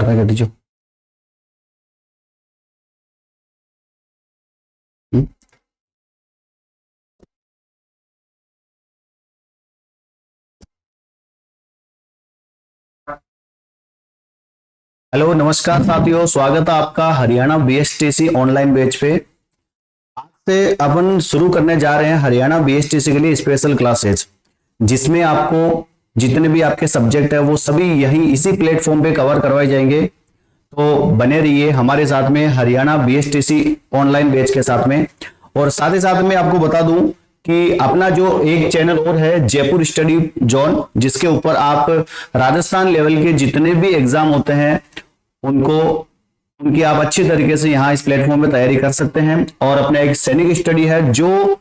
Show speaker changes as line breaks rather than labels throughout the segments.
सारा कर दीजिए। हेलो नमस्कार साथियों, स्वागत है आपका हरियाणा बीएसटीसी ऑनलाइन बैच पे। आज से अपन शुरू करने जा रहे हैं हरियाणा बीएसटीसी के लिए स्पेशल क्लासेज, जिसमें आपको जितने भी आपके सब्जेक्ट है वो सभी यही इसी प्लेटफॉर्म पे कवर करवाए जाएंगे। तो बने रहिए हमारे साथ में हरियाणा बीएसटीसी ऑनलाइन बैच के साथ में। और साथ ही साथ में आपको बता दूं कि अपना जो एक चैनल और है जयपुर स्टडी जोन, जिसके ऊपर आप राजस्थान लेवल के जितने भी एग्जाम होते हैं उनकी आप अच्छी तरीके से यहाँ इस प्लेटफॉर्म पे तैयारी कर सकते हैं। और अपना एक सैनिक स्टडी है, जो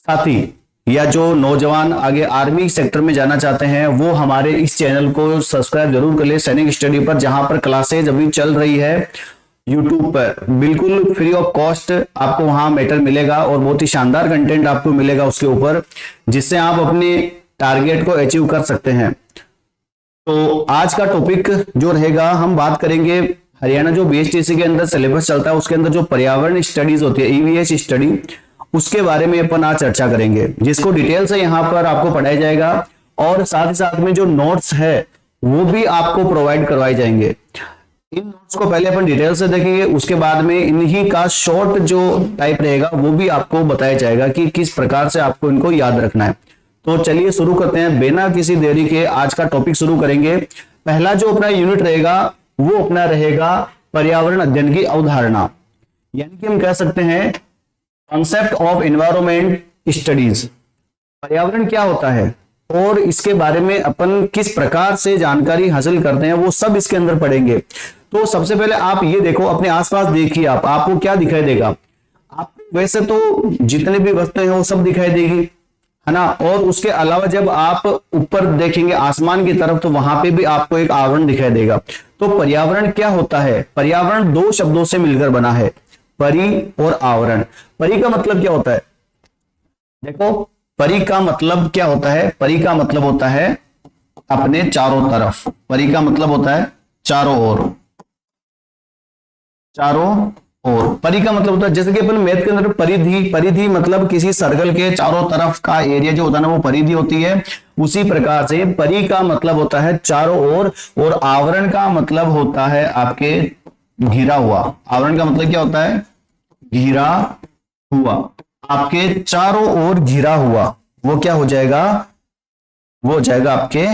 साथी या जो नौजवान आगे आर्मी सेक्टर में जाना चाहते हैं वो हमारे इस चैनल को सब्सक्राइब जरूर कर ले, सैनिक स्टडी पर, जहां पर क्लासेज अभी चल रही है यूट्यूब पर। बिल्कुल फ्री ऑफ कॉस्ट आपको वहां मैटर मिलेगा और बहुत ही शानदार कंटेंट आपको मिलेगा उसके ऊपर, जिससे आप अपने टारगेट को अचीव कर सकते हैं। तो आज का टॉपिक जो रहेगा, हम बात करेंगे हरियाणा जो बीएसटीसी के अंदर सिलेबस चलता है उसके अंदर जो पर्यावरण स्टडीज होती है, ईवीएस स्टडी, उसके बारे में अपन आज चर्चा करेंगे, जिसको डिटेल से यहाँ पर आपको पढ़ाया जाएगा। और साथ ही साथ में जो नोट्स है वो भी आपको प्रोवाइड करवाए जाएंगे। इन नोट्स को पहले अपन डिटेल से देखेंगे, उसके बाद में इन्हीं का शॉर्ट जो टाइप रहेगा वो भी आपको बताया जाएगा कि किस प्रकार से आपको इनको याद रखना है। तो चलिए शुरू करते हैं बिना किसी देरी के। आज का टॉपिक शुरू करेंगे। पहला जो अपना यूनिट रहेगा वो अपना रहेगा पर्यावरण अध्ययन की अवधारणा, यानी कि हम कह सकते हैं कॉन्सेप्ट ऑफ एनवायरमेंट स्टडीज। पर्यावरण क्या होता है और इसके बारे में अपन किस प्रकार से जानकारी हासिल करते हैं वो सब इसके अंदर पढ़ेंगे। तो सबसे पहले आप ये देखो, अपने आसपास देखिए, आपको क्या दिखाई देगा। आपको वैसे तो जितने भी वस्तुएं हैं वो सब दिखाई देगी, है ना। और उसके अलावा जब आप ऊपर देखेंगे आसमान की तरफ तो वहां पे भी आपको एक आवरण दिखाई देगा। तो पर्यावरण क्या होता है? पर्यावरण दो शब्दों से मिलकर बना है, परि और आवरण। परि का मतलब क्या होता है? देखो, परि का मतलब क्या होता है? परि का मतलब होता है अपने चारों तरफ। परि का मतलब होता है चारों ओर। चारों ओर परि का मतलब होता है, जैसे कि अपन मैथ के अंदर परिधि, परिधि मतलब किसी सर्कल के चारों तरफ का एरिया जो होता है ना वो परिधि होती है। उसी प्रकार से परि का मतलब होता है चारों ओर, और आवरण का मतलब होता है आपके घिरा हुआ। आवरण का मतलब क्या होता है? घिरा हुआ। आपके चारों ओर घिरा हुआ वो क्या हो जाएगा? वो हो जाएगा आपके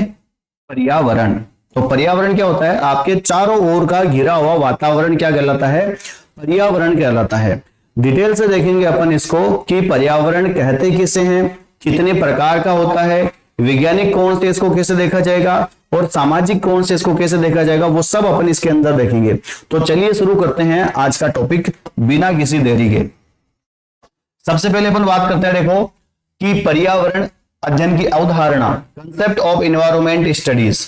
पर्यावरण। तो पर्यावरण क्या होता है? आपके चारों ओर का घिरा हुआ वातावरण क्या कहलाता है? पर्यावरण कहलाता है। डिटेल से देखेंगे अपन इसको कि पर्यावरण कहते किसे हैं, कितने प्रकार का होता है, वैज्ञानिक कोण से इसको कैसे देखा जाएगा और सामाजिक कोण से इसको कैसे देखा जाएगा, वो सब अपन इसके अंदर देखेंगे। तो चलिए शुरू करते हैं आज का टॉपिक बिना किसी देरी के। सबसे पहले अपन बात करते हैं, देखो, कि पर्यावरण अध्ययन की अवधारणा, कंसेप्ट ऑफ एनवायरमेंट स्टडीज।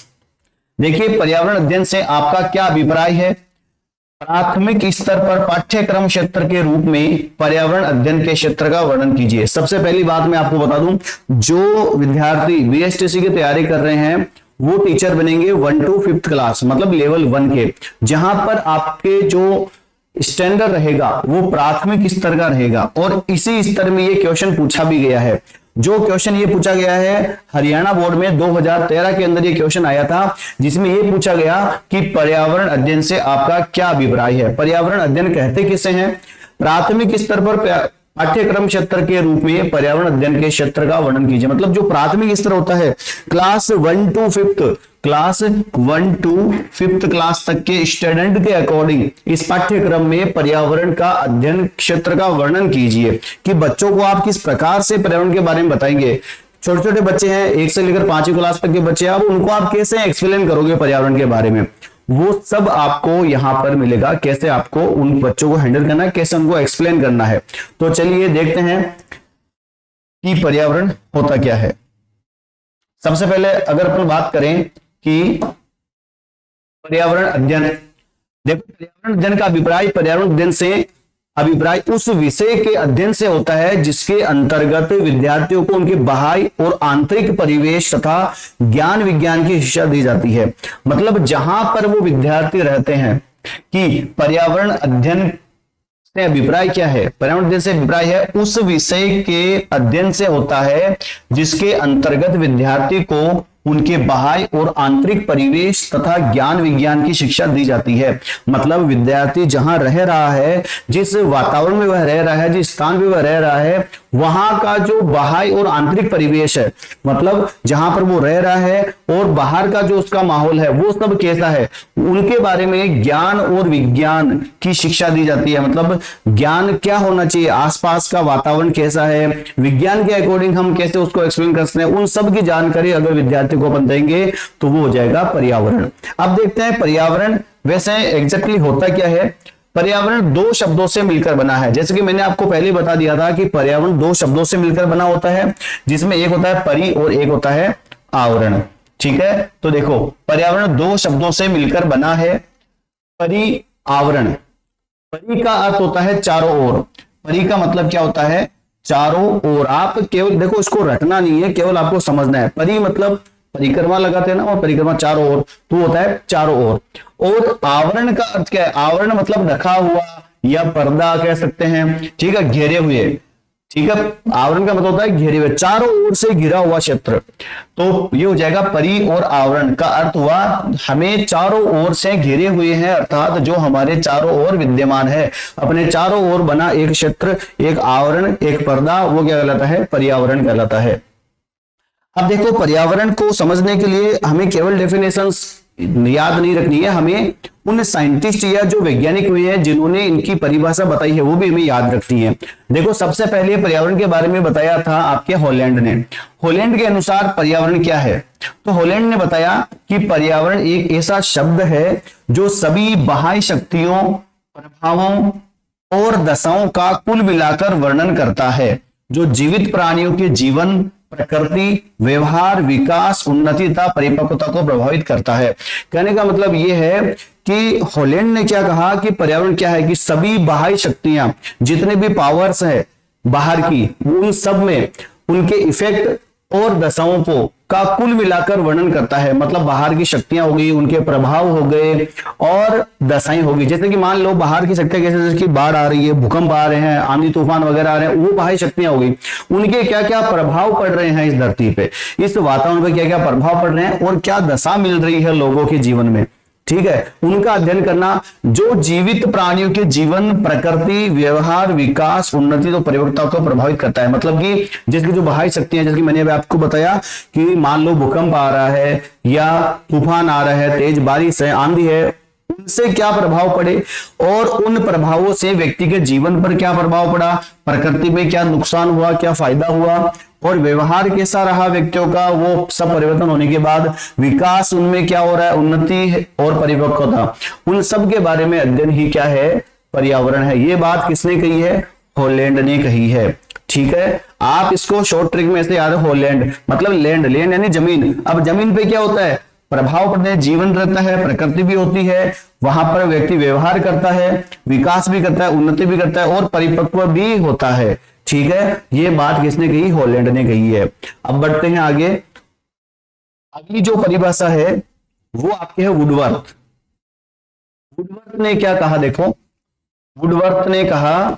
देखिए, पर्यावरण अध्ययन से आपका क्या अभिप्राय है? प्राथमिक स्तर पर पाठ्यक्रम क्षेत्र के रूप में पर्यावरण अध्ययन के क्षेत्र का वर्णन कीजिए। सबसे पहली बात मैं आपको बता दूं, जो विद्यार्थी बीएसटीसी की तैयारी कर रहे हैं वो टीचर बनेंगे 1 to 5th क्लास, मतलब लेवल 1 के, जहां पर आपके जो स्टैंडर्ड रहेगा वो प्राथमिक स्तर का रहेगा। और इसी स्तर में ये क्वेश्चन पूछा भी गया है। जो क्वेश्चन ये पूछा गया है हरियाणा बोर्ड में 2013 के अंदर ये क्वेश्चन आया था, जिसमें ये पूछा गया कि पर्यावरण अध्ययन से आपका क्या अभिप्राय है। पर्यावरण अध्ययन कहते किसे हैं? प्राथमिक स्तर पर पाठ्यक्रम क्षेत्र के रूप में पर्यावरण अध्ययन के क्षेत्र का वर्णन कीजिए। मतलब जो प्राथमिक स्तर होता है class 1 to 5th, class 1 to 5th class तक के स्टूडेंट के अकॉर्डिंग इस पाठ्यक्रम में पर्यावरण का अध्ययन क्षेत्र का वर्णन कीजिए। कि बच्चों को आप किस प्रकार से पर्यावरण के बारे में बताएंगे। छोटे छोटे बच्चे हैं, 1 से लेकर 5वीं क्लास तक के बच्चे, आप उनको आप कैसे एक्सप्लेन करोगे पर्यावरण के बारे में, वो सब आपको यहां पर मिलेगा। कैसे आपको उन बच्चों को हैंडल करना है, कैसे उनको एक्सप्लेन करना है। तो चलिए देखते हैं कि पर्यावरण होता क्या है। सबसे पहले अगर अपन बात करें कि पर्यावरण अध्ययन, देखो, पर्यावरण अध्ययन का अभिप्राय, पर्यावरण अध्ययन से अभिप्राय उस विषय के अध्ययन से होता है जिसके अंतर्गत विद्यार्थियों को उनके बाह्य और आंतरिक परिवेश तथा ज्ञान विज्ञान की शिक्षा दी जाती है। मतलब जहां पर वो विद्यार्थी रहते हैं कि पर्यावरण अध्ययन से अभिप्राय क्या है, पर्यावरण अध्ययन से अभिप्राय है उस विषय के अध्ययन से होता है जिसके अंतर्गत विद्यार्थी को उनके बाह्य और आंतरिक परिवेश तथा ज्ञान विज्ञान की शिक्षा दी जाती है। मतलब विद्यार्थी जहां रह रहा है, जिस वातावरण में वह रह रहा है, जिस स्थान में वह रह रहा है, वहां का जो बाह्य और आंतरिक परिवेश है, मतलब जहां पर वो रह रहा है और बाहर का जो उसका माहौल है वो सब कैसा है, उनके बारे में ज्ञान और विज्ञान की शिक्षा दी जाती है। मतलब ज्ञान क्या होना चाहिए, आसपास का वातावरण कैसा है, विज्ञान के अकॉर्डिंग हम कैसे उसको एक्सप्लेन कर सकते हैं, उन सब की जानकारी अगर विद्यार्थी को अपन देंगे तो वो हो जाएगा पर्यावरण। अब देखते हैं पर्यावरण वैसे एग्जैक्टली होता क्या है। पर्यावरण दो शब्दों से मिलकर बना है। जैसे कि मैंने आपको पहले बता दिया था कि पर्यावरण दो शब्दों से मिलकर बना होता है, जिसमें एक होता है परि और एक होता है आवरण। ठीक है, तो देखो पर्यावरण दो शब्दों से मिलकर बना है। परि आवरण, परि का अर्थ होता है चारों ओर। परि का मतलब क्या होता है, चारों ओर। आप केवल देखो, इसको रटना नहीं है, केवल आपको समझना है। परि मतलब परिक्रमा लगाते हैं ना, और परिक्रमा चारों ओर, तो होता है चारों ओर। और आवरण का अर्थ क्या है, आवरण मतलब ढका हुआ या पर्दा कह सकते हैं। ठीक है, घेरे हुए। ठीक है, आवरण का मतलब होता है घेरे हुए, चारों ओर से घिरा हुआ क्षेत्र। तो ये हो जाएगा परि और आवरण का अर्थ हुआ हमें चारों ओर से घिरे हुए हैं, अर्थात जो हमारे चारों ओर विद्यमान है, अपने चारों ओर बना एक क्षेत्र, एक आवरण, एक पर्दा, वो क्या कहलाता है, पर्यावरण कहलाता है। अब देखो पर्यावरण को समझने के लिए हमें केवल डेफिनेशंस याद नहीं रखनी है, हमें उन साइंटिस्ट या जो वैज्ञानिक हुए हैं जिन्होंने इनकी परिभाषा बताई है वो भी हमें याद रखनी है। देखो सबसे पहले पर्यावरण के बारे में बताया था आपके हॉलैंड ने। हॉलैंड के अनुसार पर्यावरण क्या है, तो हॉलैंड ने बताया कि पर्यावरण एक ऐसा शब्द है जो सभी बाह्य शक्तियों, प्रभावों और दशाओं का कुल मिलाकर वर्णन करता है, जो जीवित प्राणियों के जीवन, प्रकृति, व्यवहार, विकास, उन्नति तथा परिपक्वता को प्रभावित करता है। कहने का मतलब यह है कि हॉलैंड ने क्या कहा कि पर्यावरण क्या है कि सभी बाह्य शक्तियां, जितने भी पावर्स है बाहर की, उन सब में उनके इफेक्ट और दशाओं को का कुल मिलाकर वर्णन करता है। मतलब बाहर की शक्तियां हो गई, उनके प्रभाव हो गए और दशाएं हो गई। जैसे कि मान लो बाहर की शक्तियां कैसे, जैसे कि बाढ़ आ रही है, भूकंप आ रहे हैं, आंधी तूफान वगैरह आ रहे हैं, वो बाह्य शक्तियां हो गई। उनके क्या क्या प्रभाव पड़ रहे हैं इस धरती पे, इस वातावरण पे क्या क्या प्रभाव पड़ रहे हैं और क्या दशा मिल रही है लोगों के जीवन में। ठीक है, उनका अध्ययन करना, जो जीवित प्राणियों के जीवन, प्रकृति, व्यवहार, विकास, उन्नति तो परिपक्वता को प्रभावित करता है। मतलब कि जिसकी जो बाह्य शक्तियां, जैसे कि मैंने अभी आपको बताया कि मान लो भूकंप आ रहा है या तूफान आ रहा है, तेज बारिश है, आंधी है, उनसे क्या प्रभाव पड़े और उन प्रभावों से व्यक्ति के जीवन पर क्या प्रभाव पड़ा, प्रकृति में क्या नुकसान हुआ, क्या फायदा हुआ और व्यवहार कैसा रहा व्यक्तियों का, वो सब परिवर्तन होने के बाद विकास उनमें क्या हो रहा है, उन्नति और परिपक्वता, उन सब के बारे में अध्ययन ही क्या है, पर्यावरण है। ये बात किसने कही है, हॉलैंड ने कही है। ठीक है, आप इसको शॉर्ट ट्रिक में ऐसे याद है, हॉलैंड मतलब लैंड, लैंड यानी जमीन। अब जमीन पे क्या होता है, प्रभाव पड़ते हैं, जीवन रहता है, प्रकृति भी होती है, वहां पर व्यक्ति व्यवहार करता है, विकास भी करता है, उन्नति भी करता है और परिपक्व भी होता है। ठीक है, ये बात किसने कही, हॉलैंड ने कही है। अब बढ़ते हैं आगे। अगली जो परिभाषा है वो आपके है वुडवर्थ। वुडवर्थ ने क्या कहा, देखो वुडवर्थ ने कहा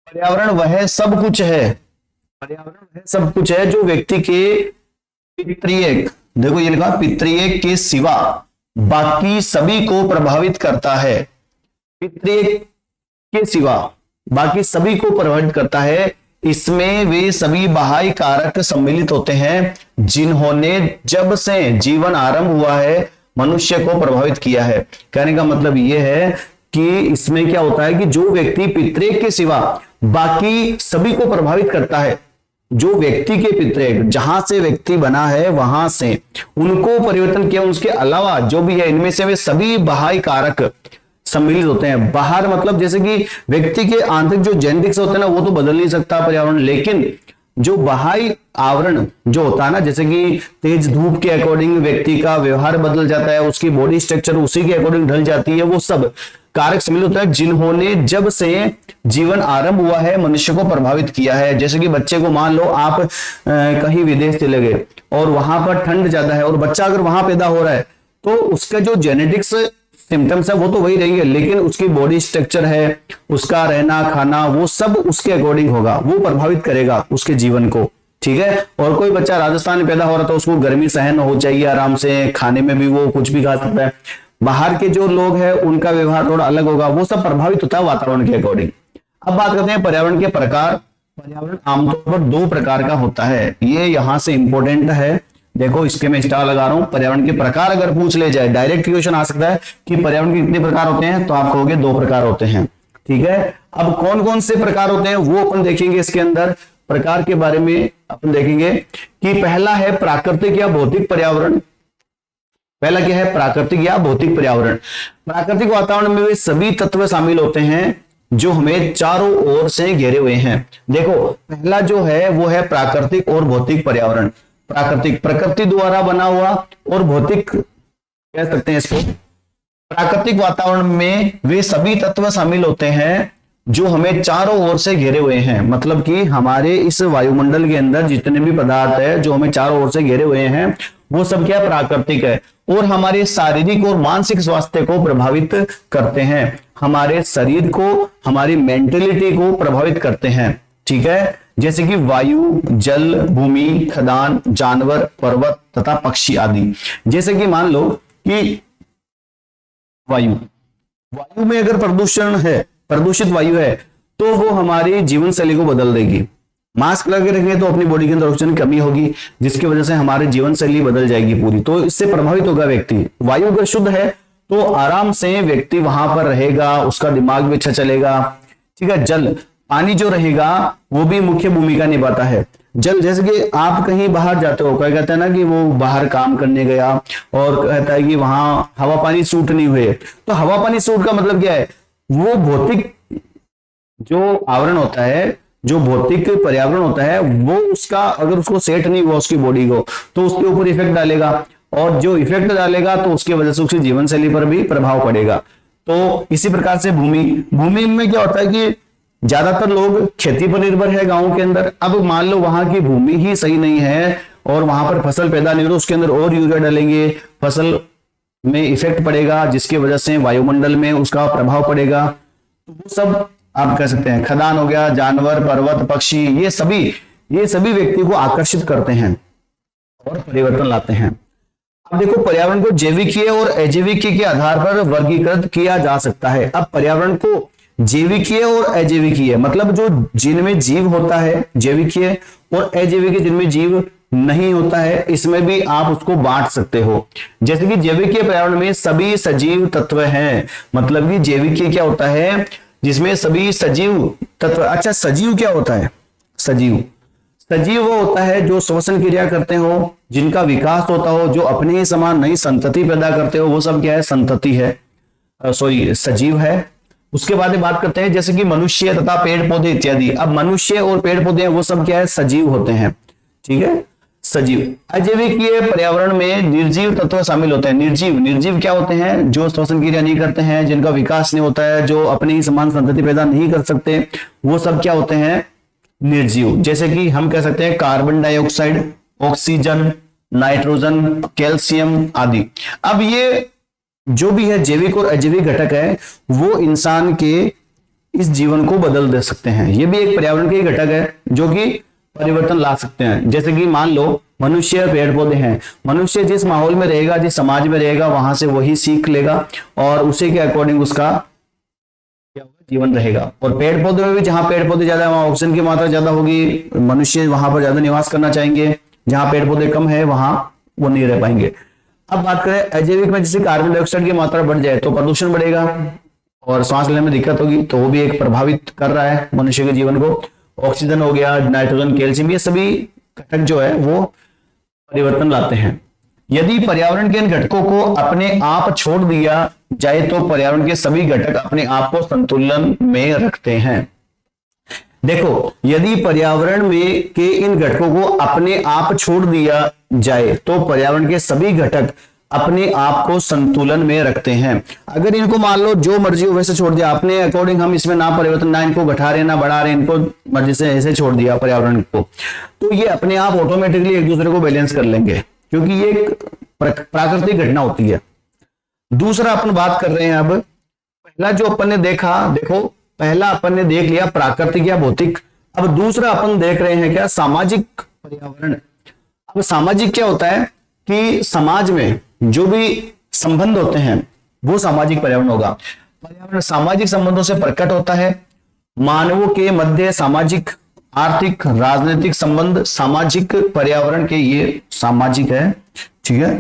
पर्यावरण वह सब कुछ है, पर्यावरण वह सब कुछ है जो व्यक्ति के पितृयक, देखो ये लिखा पितृयक के सिवा बाकी सभी को प्रभावित करता है। पितृयक के सिवा बाकी सभी को प्रभावित करता है। इसमें वे सभी बाह्य कारक सम्मिलित होते हैं जिन्होंने जब से जीवन आरंभ हुआ है मनुष्य को प्रभावित किया है। कहने का मतलब यह है कि इसमें क्या होता है कि जो व्यक्ति पितृयक के सिवा बाकी सभी को प्रभावित करता है, जो व्यक्ति के पितृयक, जहां से व्यक्ति बना है वहां से उनको परिवर्तन किया, उसके अलावा जो भी है इनमें से वे सभी बाह्य कारक सम्मिलित होते हैं। बाहर मतलब जैसे कि व्यक्ति के आंतरिक जो जेनेटिक्स होते हैं ना, वो तो बदल नहीं सकता पर्यावरण, लेकिन जो बाह्य आवरण जो होता है ना, जैसे कि तेज धूप के अकॉर्डिंग व्यक्ति का व्यवहार बदल जाता है, उसकी बॉडी स्ट्रक्चर उसी के अकॉर्डिंग ढल जाती है, वो सब कारक सम्मिलित होते हैं जिन्होंने जब से जीवन आरंभ हुआ है मनुष्य को प्रभावित किया है। जैसे कि बच्चे को मान लो आप कहीं विदेश चले गए और वहां पर ठंड ज्यादा है और बच्चा अगर वहां पैदा हो रहा है तो उसका जो जेनेटिक्स सिम्टम्स है वो तो वही रहेंगे, लेकिन उसकी बॉडी स्ट्रक्चर है, उसका रहना खाना, वो सब उसके अकॉर्डिंग होगा, वो प्रभावित करेगा उसके जीवन को। ठीक है। और कोई बच्चा राजस्थान में पैदा हो रहा तो उसको गर्मी सहन हो चाहिए आराम से, खाने में भी वो कुछ भी खा सकता है। बाहर के जो लोग हैं उनका व्यवहार थोड़ा अलग होगा, वो सब प्रभावित होता है वातावरण के अकॉर्डिंग। अब बात करते हैं पर्यावरण के प्रकार। पर्यावरण आमतौर पर 2 प्रकार का होता है, ये यहां से इंपॉर्टेंट है। देखो इसके मैं स्टार लगा रहा हूं। पर्यावरण के प्रकार अगर पूछ ले जाए, डायरेक्ट क्वेश्चन आ सकता है कि पर्यावरण के कितने प्रकार होते हैं, तो आप कहोगे 2 प्रकार होते हैं। ठीक है। अब कौन कौन से प्रकार होते हैं वो अपन देखेंगे। इसके अंदर प्रकार के बारे में अपन देखेंगे कि पहला है प्राकृतिक या भौतिक पर्यावरण। पहला क्या है? प्राकृतिक या भौतिक पर्यावरण। प्राकृतिक वातावरण में वे सभी तत्व शामिल होते हैं जो हमें चारों ओर से घेरे हुए हैं। देखो पहला जो है वो है प्राकृतिक और भौतिक पर्यावरण। प्राकृतिक प्रकृति द्वारा बना हुआ, और भौतिक कह सकते हैं इसको। प्राकृतिक वातावरण में वे सभी तत्व शामिल होते हैं जो हमें चारों ओर से घेरे हुए हैं। मतलब कि हमारे इस वायुमंडल के अंदर जितने भी पदार्थ है जो हमें चारों ओर से घेरे हुए हैं वो सब क्या प्राकृतिक है, और हमारे शारीरिक और मानसिक स्वास्थ्य को प्रभावित करते हैं, हमारे शरीर को, हमारी मेंटेलिटी को प्रभावित करते हैं। ठीक है। जैसे कि वायु, जल, भूमि, खदान, जानवर, पर्वत तथा पक्षी आदि। जैसे कि मान लो कि वायु में अगर प्रदूषण है, प्रदूषित वायु है, तो वो हमारी जीवन शैली को बदल देगी। मास्क लगे रखेंगे तो अपनी बॉडी के अंदर ऑक्सीजन की कमी होगी, जिसकी वजह से हमारी जीवन शैली बदल जाएगी पूरी, तो इससे प्रभावित होगा व्यक्ति। वायु अगर शुद्ध है तो आराम से व्यक्ति वहां पर रहेगा, उसका दिमाग भी अच्छा चलेगा। ठीक है। जल, पानी जो रहेगा वो भी मुख्य भूमिका निभाता है। जल, जैसे कि आप कहीं बाहर जाते हो, क्या कहते हैं ना कि वो बाहर काम करने गया और कहता है कि वहां हवा पानी सूट नहीं हुए, तो हवा पानी सूट का मतलब क्या है? वो भौतिक जो आवरण होता है, जो भौतिक पर्यावरण होता है, वो उसका अगर उसको सेट नहीं हुआ उसकी बॉडी को, तो उसके ऊपर इफेक्ट डालेगा, और जो इफेक्ट डालेगा तो उसकी वजह से उसकी जीवन शैली पर भी प्रभाव पड़ेगा। तो इसी प्रकार से भूमि में क्या होता है कि ज्यादातर लोग खेती पर निर्भर है गांव के अंदर। अब मान लो वहां की भूमि ही सही नहीं है और वहां पर फसल पैदा नहीं हो, तो उसके अंदर और यूरिया डालेंगे, फसल में इफेक्ट पड़ेगा, जिसकी वजह से वायुमंडल में उसका प्रभाव पड़ेगा। तो वो सब आप कह सकते हैं। खदान हो गया, जानवर, पर्वत, पक्षी, ये सभी व्यक्ति को आकर्षित करते हैं और परिवर्तन लाते हैं। अब देखो पर्यावरण को जैविकीय और अजैविकीय के आधार पर वर्गीकृत किया जा सकता है। अब पर्यावरण को जैविकीय और अजैविकीय मतलब जो जिनमें जीव होता है जैविकीय, और अजैविकीय जिनमें जीव नहीं होता है, इसमें भी आप उसको बांट सकते हो। जैसे कि जैविकीय पर्यावरण में सभी सजीव तत्व हैं। मतलब कि जैविकीय क्या होता है? जिसमें सभी सजीव तत्व। अच्छा, सजीव क्या होता है? सजीव वो होता है जो श्वसन क्रिया करते हो, जिनका विकास होता हो, जो अपने ही समान नई संतति पैदा करते हो, वो सब क्या है? संतति है, सजीव है। उसके बाद में बात करते हैं जैसे कि मनुष्य तथा पेड़ पौधे इत्यादि। अब मनुष्य और पेड़ पौधे वो सब क्या है? सजीव होते हैं। ठीक है, सजीव। अजैविकीय पर्यावरण में निर्जीव तत्व शामिल होते हैं। निर्जीव क्या होते हैं? जो श्वसन क्रिया नहीं करते हैं, जिनका विकास नहीं होता है, जो अपने ही समान संतति पैदा नहीं कर सकते, वो सब क्या होते हैं? निर्जीव। जैसे कि हम कह सकते हैं carbon dioxide, oxygen, nitrogen, calcium आदि। अब ये जो भी है जैविक और अजैविक घटक है, वो इंसान के इस जीवन को बदल दे सकते हैं। ये भी एक पर्यावरण के घटक है जो कि परिवर्तन ला सकते हैं। जैसे कि मान लो मनुष्य, पेड़ पौधे हैं। मनुष्य जिस माहौल में रहेगा, जिस समाज में रहेगा, वहां से वही सीख लेगा और उसी के अकॉर्डिंग उसका जीवन रहेगा। और पेड़ पौधे में भी जहां पेड़ पौधे ज्यादा है वहां ऑक्सीजन की मात्रा ज्यादा होगी, मनुष्य वहां पर ज्यादा निवास करना चाहेंगे। जहां पेड़ पौधे कम है वहां वो नहीं रह पाएंगे। अब बात करें अजैविक में, जैसे कार्बन डाइऑक्साइड की मात्रा बढ़ जाए तो प्रदूषण बढ़ेगा और सांस लेने में दिक्कत होगी, तो वो भी एक प्रभावित कर रहा है मनुष्य के जीवन को। ऑक्सीजन हो गया, नाइट्रोजन, कैल्शियम, ये सभी घटक जो है वो परिवर्तन लाते हैं। यदि पर्यावरण के इन घटकों को अपने आप छोड़ दिया जाए तो पर्यावरण के सभी घटक अपने आप को संतुलन में रखते हैं। देखो, यदि पर्यावरण में के इन घटकों को अपने आप छोड़ दिया जाए तो पर्यावरण के सभी घटक अपने आप को संतुलन में रखते हैं। अगर इनको मान लो जो मर्जी हो वैसे छोड़ दिया, अपने अकॉर्डिंग हम इसमें ना परिवर्तन, ना इनको घटा रहे ना बढ़ा रहे, इनको मर्जी से ऐसे छोड़ दिया पर्यावरण को, तो ये अपने आप ऑटोमेटिकली एक दूसरे को बैलेंस कर लेंगे, क्योंकि ये एक प्राकृतिक घटना होती है। दूसरा अपन बात कर रहे हैं, अब पहला जो अपन ने देखा, देखो पहला अपन ने देख लिया प्राकृतिक या भौतिक, अब दूसरा अपन देख रहे हैं क्या, सामाजिक पर्यावरण। अब सामाजिक क्या होता है कि समाज में जो भी संबंध होते हैं वो सामाजिक पर्यावरण होगा। पर्यावरण सामाजिक संबंधों से प्रकट होता है। मानवों के मध्य सामाजिक, आर्थिक, राजनीतिक संबंध सामाजिक पर्यावरण के ये सामाजिक है, ठीक है।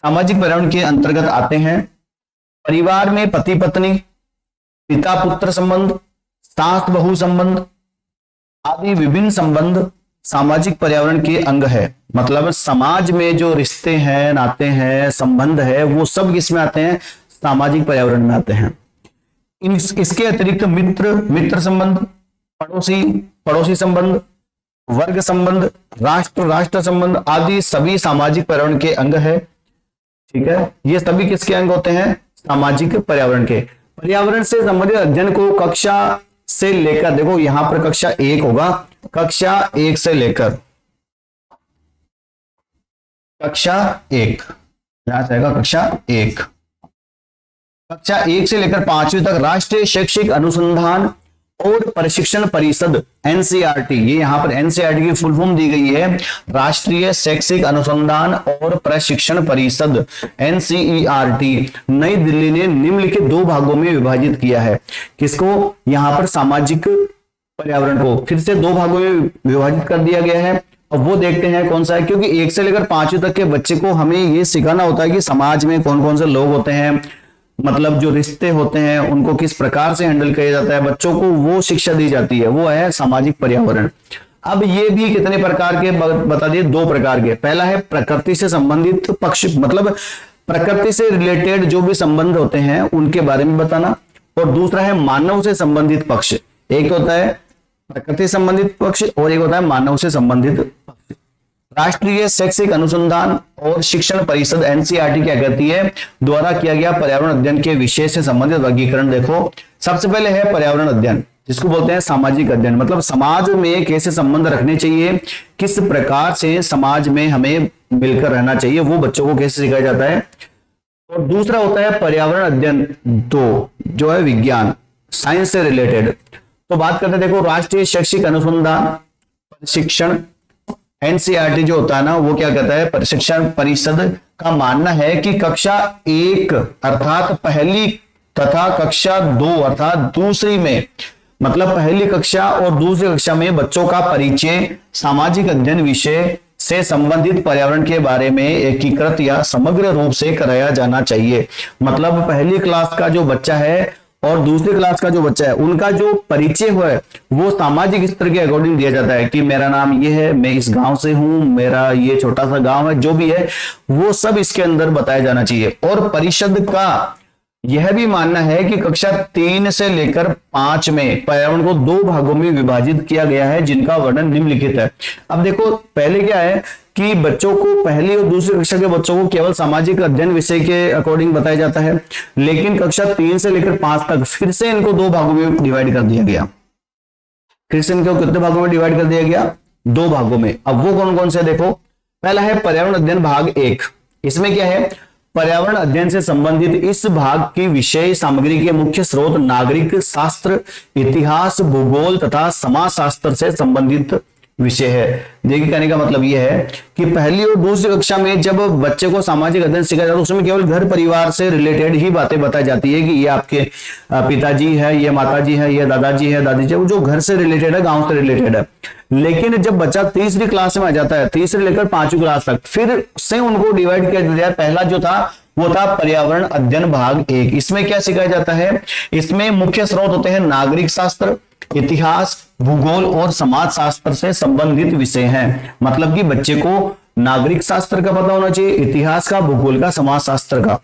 सामाजिक पर्यावरण के अंतर्गत आते हैं परिवार में पति पत्नी, पिता पुत्र संबंध, सास बहू संबंध आदि विभिन्न संबंध सामाजिक पर्यावरण के अंग है। मतलब समाज में जो रिश्ते हैं, नाते हैं, संबंध है, वो सब किसमें आते हैं, सामाजिक पर्यावरण में आते हैं। इसके अतिरिक्त मित्र संबंध, पड़ोसी संबंध, वर्ग संबंध, राष्ट्र संबंध आदि सभी सामाजिक पर्यावरण के अंग है, ठीक है। ये सभी किसके अंग होते हैं, सामाजिक पर्यावरण के। पर्यावरण से संबंधित अध्ययन को कक्षा से लेकर, देखो यहां पर कक्षा 1 होगा, कक्षा 1 से लेकर कक्षा 1, यहां से आएगा कक्षा 1, कक्षा 1 से लेकर 5वीं तक राष्ट्रीय शैक्षिक अनुसंधान और प्रशिक्षण परिषद एनसीईआरटी, ये यहां पर एनसीईआरटी की फुल फॉर्म दी गई है, राष्ट्रीय शैक्षिक अनुसंधान और प्रशिक्षण परिषद एनसीईआरटी, नई दिल्ली ने निम्नलिखित 2 भागों में विभाजित किया है। किसको, यहां पर सामाजिक पर्यावरण को फिर से 2 भागों में विभाजित कर दिया गया है। अब वो देखते हैं कौन सा है, क्योंकि 1 से लेकर 5वीं तक के बच्चे को हमें ये सिखाना होता है कि समाज में कौन कौन से लोग होते हैं, मतलब जो रिश्ते होते हैं उनको किस प्रकार से हैंडल किया जाता है, बच्चों को वो शिक्षा दी जाती है, वो है सामाजिक पर्यावरण। अब ये भी कितने प्रकार के बता दिए, 2 प्रकार के। पहला है प्रकृति से संबंधित पक्ष, मतलब प्रकृति से रिलेटेड जो भी संबंध होते हैं उनके बारे में बताना, और दूसरा है मानव से संबंधित पक्ष। एक होता है प्रकृति संबंधित पक्ष और एक होता है मानव से संबंधित पक्ष। राष्ट्रीय शैक्षिक अनुसंधान और शिक्षण परिषद एनसीईआरटी क्या कहती है, द्वारा किया गया पर्यावरण अध्ययन के विषय से संबंधित वर्गीकरण। देखो सबसे पहले है पर्यावरण अध्ययन, जिसको बोलते हैं सामाजिक अध्ययन, मतलब समाज में कैसे संबंध रखने चाहिए, किस प्रकार से समाज में हमें मिलकर रहना चाहिए, वो बच्चों को कैसे सिखाया जाता है। और दूसरा होता है पर्यावरण अध्ययन 2, जो है विज्ञान, साइंस से रिलेटेड। तो बात करते हैं, देखो राष्ट्रीय शैक्षिक अनुसंधान प्रशिक्षण एनसीईआरटी जो होता है ना, वो क्या कहता है, प्रशिक्षण परिषद का मानना है कि कक्षा 1 अर्थात पहली तथा कक्षा 2 अर्थात दूसरी में, मतलब पहली कक्षा और दूसरी कक्षा में बच्चों का परिचय सामाजिक अध्ययन विषय से संबंधित पर्यावरण के बारे में एकीकृत या समग्र रूप से कराया जाना चाहिए। मतलब पहली क्लास का जो बच्चा है और दूसरी क्लास का जो बच्चा है, उनका जो परिचय है वो सामाजिक स्तर के अकॉर्डिंग दिया जाता है कि मेरा नाम ये है, मैं इस गांव से हूं, मेरा ये छोटा सा गांव है, जो भी है वो सब इसके अंदर बताया जाना चाहिए। और परिषद का यह भी मानना है कि कक्षा 3 से लेकर 5 में पर्यावरण को 2 भागों में विभाजित किया गया है, जिनका वर्णन निम्नलिखित है। अब देखो पहले क्या है कि बच्चों को पहली और दूसरी कक्षा के बच्चों को केवल सामाजिक अध्ययन विषय के अकॉर्डिंग बताया जाता है, लेकिन कक्षा 3 से लेकर 5 तक फिर से इनको 2 भागों में डिवाइड कर दिया गया। फिर से इनको कितने भागों में डिवाइड कर दिया गया, 2 भागों में। अब वो कौन कौन से, देखो पहला है पर्यावरण अध्ययन भाग 1। इसमें क्या है, पर्यावरण अध्ययन से संबंधित इस भाग की विषय सामग्री के मुख्य स्रोत नागरिक शास्त्र, इतिहास, भूगोल तथा समाज शास्त्र से संबंधित विषय है। देखिए कहने का मतलब यह है कि पहली और दूसरी कक्षा में जब बच्चे को सामाजिक अध्ययन सिखाया जाता है, उसमें केवल घर परिवार से रिलेटेड ही बातें बताई जाती है कि ये आपके पिताजी है, ये माताजी है, ये दादाजी है, दादी जी, वो जो घर से रिलेटेड है, गांव से रिलेटेड है। लेकिन जब बच्चा तीसरी क्लास में आ जाता है, तीसरी लेकर 5वीं क्लास तक, फिर से उनको डिवाइड किया जाता है। पहला जो था वो था पर्यावरण अध्ययन भाग 1। इसमें क्या सिखाया जाता है, इसमें मुख्य स्रोत होते हैं नागरिक शास्त्र, इतिहास, भूगोल और समाज शास्त्र से संबंधित विषय हैं। मतलब कि बच्चे को नागरिक शास्त्र का पता होना चाहिए, इतिहास का, भूगोल का, समाज शास्त्र का।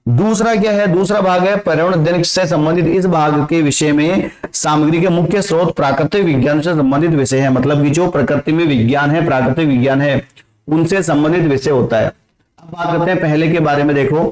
दूसरा क्या है, दूसरा भाग है पर्यावरण अध्ययन से संबंधित। इस भाग के विषय में सामग्री के मुख्य स्रोत प्राकृतिक विज्ञान से संबंधित विषय है, मतलब कि जो प्रकृति में विज्ञान है, प्राकृतिक विज्ञान है, उनसे संबंधित विषय होता है। अब बात करते हैं पहले के बारे में। देखो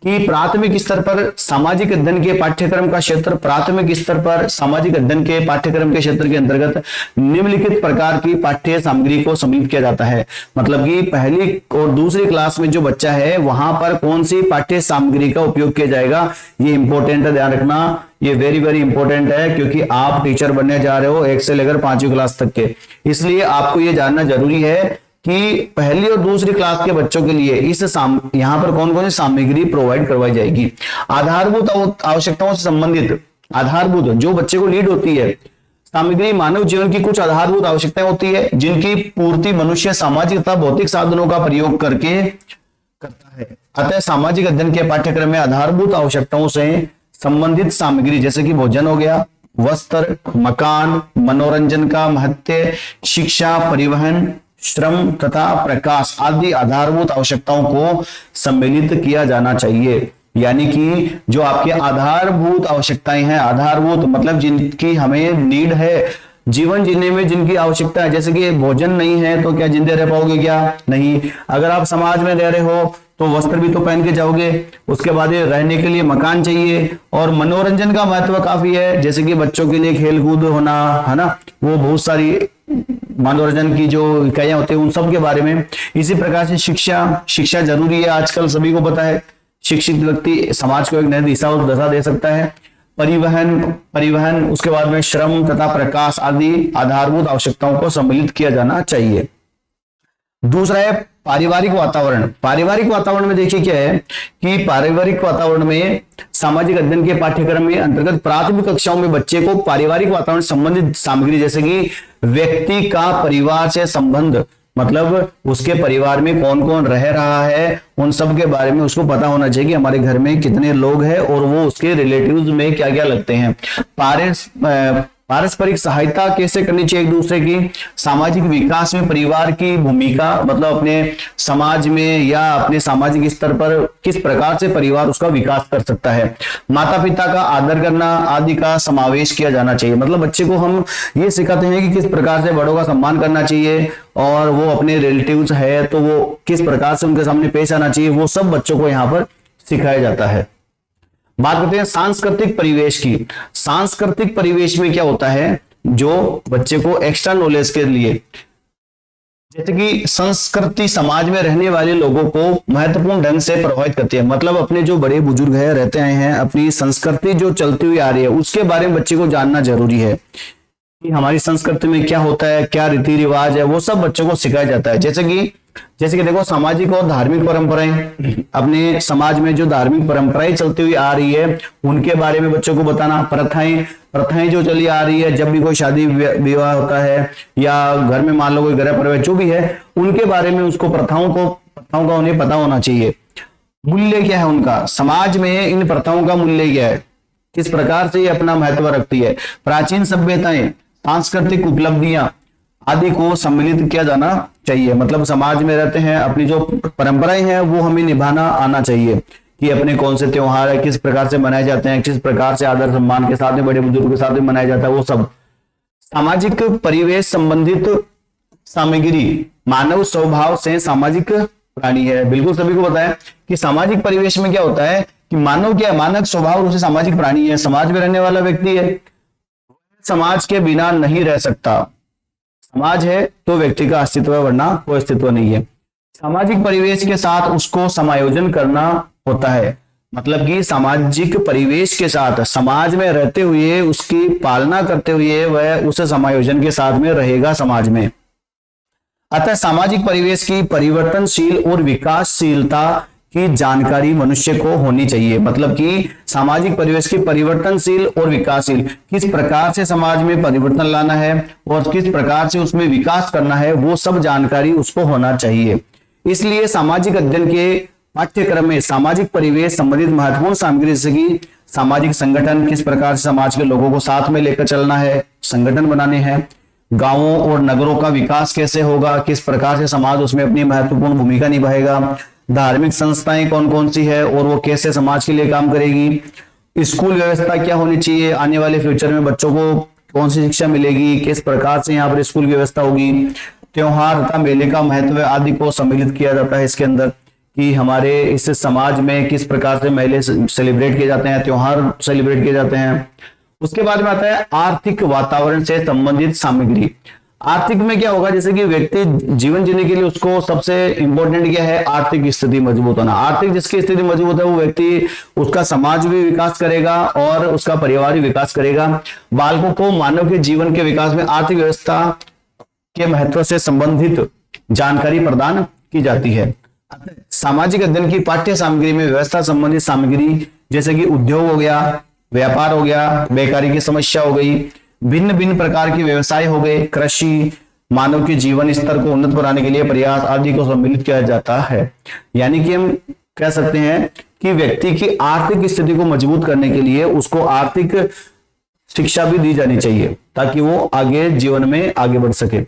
कि प्राथमिक स्तर पर सामाजिक अध्ययन के पाठ्यक्रम का क्षेत्र, प्राथमिक स्तर पर सामाजिक अध्ययन के पाठ्यक्रम के क्षेत्र के अंतर्गत निम्नलिखित प्रकार की पाठ्य सामग्री को सम्मिलित किया जाता है। मतलब कि पहली और दूसरी क्लास में जो बच्चा है वहां पर कौन सी पाठ्य सामग्री का उपयोग किया जाएगा, ये इंपॉर्टेंट है, ध्यान रखना। ये वेरी वेरी इंपॉर्टेंट है, क्योंकि आप टीचर बनने जा रहे हो 1 से लेकर 5वीं क्लास तक के, इसलिए आपको ये जानना जरूरी है कि पहली और दूसरी क्लास के बच्चों के लिए यहाँ पर कौन कौन सी सामग्री प्रोवाइड करवाई जाएगी। आधारभूत आवश्यकताओं से संबंधित, आधारभूत जो बच्चे को नीड होती है सामग्री, मानव जीवन की कुछ आधारभूत आवश्यकताएं होती है जिनकी पूर्ति मनुष्य सामाजिक तथा भौतिक साधनों का प्रयोग करके करता है। अतः सामाजिक अध्ययन के पाठ्यक्रम में आधारभूत आवश्यकताओं से संबंधित सामग्री जैसे कि भोजन हो गया, वस्त्र, मकान, मनोरंजन का महत्व, शिक्षा, परिवहन, श्रम तथा प्रकाश आदि आधारभूत आवश्यकताओं को सम्मिलित किया जाना चाहिए। यानी कि जो आपके आधारभूत आवश्यकताएं हैं, आधारभूत मतलब जिनकी हमें नीड है जीवन जीने में, जिनकी आवश्यकता है, जैसे कि भोजन नहीं है तो क्या जिंदे रह पाओगे, क्या नहीं। अगर आप समाज में रह रहे हो तो वस्त्र भी तो पहन के जाओगे, उसके बाद ये रहने के लिए मकान चाहिए, और मनोरंजन का महत्व काफी है, जैसे कि बच्चों के लिए खेल कूद होना, है ना, वो बहुत सारी मनोरंजन की जो इकाइयां होती है उन सब के बारे में। इसी प्रकार से शिक्षा जरूरी है, आजकल सभी को पता है शिक्षित व्यक्ति समाज को एक नई दिशा और दशा दे सकता है। परिवहन, उसके बाद में श्रम तथा प्रकाश आदि आधारभूत आवश्यकताओं को सम्मिलित किया जाना चाहिए। दूसरा है पारिवारिक वातावरण। पारिवारिक वातावरण में देखिए क्या है कि पारिवारिक वातावरण में सामाजिक अध्ययन के पाठ्यक्रम में अंतर्गत प्राथमिक कक्षाओं में बच्चे को पारिवारिक वातावरण संबंधित सामग्री जैसे कि व्यक्ति का परिवार से संबंध, मतलब उसके परिवार में कौन कौन रह रहा है, उन सब के बारे में उसको पता होना चाहिए कि हमारे घर में कितने लोग हैं और वो उसके रिलेटिव्स में क्या क्या लगते हैं। पारस्परिक सहायता कैसे करनी चाहिए एक दूसरे की। सामाजिक विकास में परिवार की भूमिका, मतलब अपने समाज में या अपने सामाजिक स्तर पर किस प्रकार से परिवार उसका विकास कर सकता है। माता पिता का आदर करना आदि का समावेश किया जाना चाहिए। मतलब बच्चे को हम ये सिखाते हैं कि किस प्रकार से बड़ों का सम्मान करना चाहिए, और वो अपने रिलेटिव्स है तो वो किस प्रकार से उनके सामने पेश आना चाहिए, वो सब बच्चों को यहाँ पर सिखाया जाता है। बात करते हैं सांस्कृतिक परिवेश की। सांस्कृतिक परिवेश में क्या होता है, जो बच्चे को एक्स्ट्रा नॉलेज के लिए, जैसे कि संस्कृति समाज में रहने वाले लोगों को महत्वपूर्ण ढंग से प्रभावित करती है। मतलब अपने जो बड़े बुजुर्ग है रहते आए हैं, अपनी संस्कृति जो चलती हुई आ रही है उसके बारे में बच्चे को जानना जरूरी है कि हमारी संस्कृति में क्या होता है, क्या रीति रिवाज है, वो सब बच्चों को सिखाया जाता है। जैसे कि देखो सामाजिक और धार्मिक परंपराएं, अपने समाज में जो धार्मिक परंपराएं चलती हुई आ रही है उनके बारे में बच्चों को बताना। प्रथाएं जो चली आ रही है, जब भी कोई शादी विवाह होता है या घर में मान लो कोई गृह प्रवेश जो भी है, उनके बारे में उसको प्रथाओं का उन्हें पता होना चाहिए। मूल्य क्या है उनका, समाज में इन प्रथाओं का मूल्य क्या है, किस प्रकार से ये अपना महत्व रखती है। प्राचीन सभ्यताएं, सांस्कृतिक उपलब्धियां आदि को सम्मिलित किया जाना चाहिए। मतलब समाज में रहते हैं, अपनी जो परंपराएं हैं वो हमें निभाना आना चाहिए कि अपने कौन से त्योहार है, किस प्रकार से मनाए जाते हैं, किस प्रकार से आदर सम्मान के साथ में बड़े बुजुर्ग के साथ में मनाया जाता है, वो सब। सामाजिक परिवेश संबंधित सामग्री, मानव स्वभाव से सामाजिक प्राणी है। बिल्कुल सभी को पता है कि सामाजिक परिवेश में क्या होता है कि मानव क्या है, मानव स्वभाव उसे सामाजिक प्राणी है, समाज में रहने वाला व्यक्ति है, समाज के बिना नहीं रह सकता। समाज है तो व्यक्ति का अस्तित्व है, वरना कोई अस्तित्व नहीं है। सामाजिक परिवेश के साथ उसको समायोजन करना होता है। मतलब कि सामाजिक परिवेश के साथ, समाज में रहते हुए उसकी पालना करते हुए वह उस समायोजन के साथ में रहेगा समाज में। अतः सामाजिक परिवेश की परिवर्तनशील और विकासशीलता की जानकारी मनुष्य को होनी चाहिए। मतलब कि सामाजिक परिवेश की परिवर्तनशील और विकासशील, किस प्रकार से समाज में परिवर्तन लाना है और किस प्रकार से उसमें विकास करना है, वो सब जानकारी उसको होना चाहिए। इसलिए सामाजिक अध्ययन के पाठ्यक्रम में सामाजिक परिवेश संबंधित महत्वपूर्ण सामग्री जैसे कि सामाजिक संगठन, किस प्रकार से समाज के लोगों को साथ में लेकर चलना है, संगठन बनाने हैं। गांवों और नगरों का विकास कैसे होगा, किस प्रकार से समाज उसमें अपनी महत्वपूर्ण भूमिका निभाएगा। धार्मिक संस्थाएं कौन कौन सी है और वो कैसे समाज के लिए काम करेगी, स्कूल व्यवस्था क्या होनी चाहिए, आने वाले फ्यूचर में बच्चों को कौन सी शिक्षा मिलेगी, किस प्रकार से यहाँ पर स्कूल की व्यवस्था होगी, त्योहार तथा मेले का महत्व आदि को सम्मिलित किया जाता है इसके अंदर, कि हमारे इस समाज में किस प्रकार से मेले सेलिब्रेट किए जाते हैं, त्योहार सेलिब्रेट किए जाते हैं। उसके बाद में आता है आर्थिक वातावरण से संबंधित सामग्री। आर्थिक में क्या होगा, जैसे कि व्यक्ति जीवन जीने के लिए उसको सबसे इंपॉर्टेंट क्या है, आर्थिक स्थिति मजबूत होना। आर्थिक जिसकी स्थिति मजबूत है वो व्यक्ति, उसका समाज भी विकास करेगा और उसका परिवार भी विकास करेगा। बालकों को मानव के जीवन के विकास में आर्थिक व्यवस्था के महत्व से संबंधित जानकारी प्रदान की जाती है। सामाजिक अध्ययन की पाठ्य सामग्री में व्यवस्था संबंधित सामग्री जैसे कि उद्योग हो गया, व्यापार हो गया, बेकारी की समस्या हो गई, भिन्न भिन्न प्रकार के व्यवसाय हो गए, कृषि, मानव के जीवन स्तर को उन्नत बनाने के लिए प्रयास आदि को सम्मिलित किया जाता है। यानी कि हम कह सकते हैं कि व्यक्ति की आर्थिक स्थिति को मजबूत करने के लिए उसको आर्थिक शिक्षा भी दी जानी चाहिए ताकि वो आगे जीवन में आगे बढ़ सके।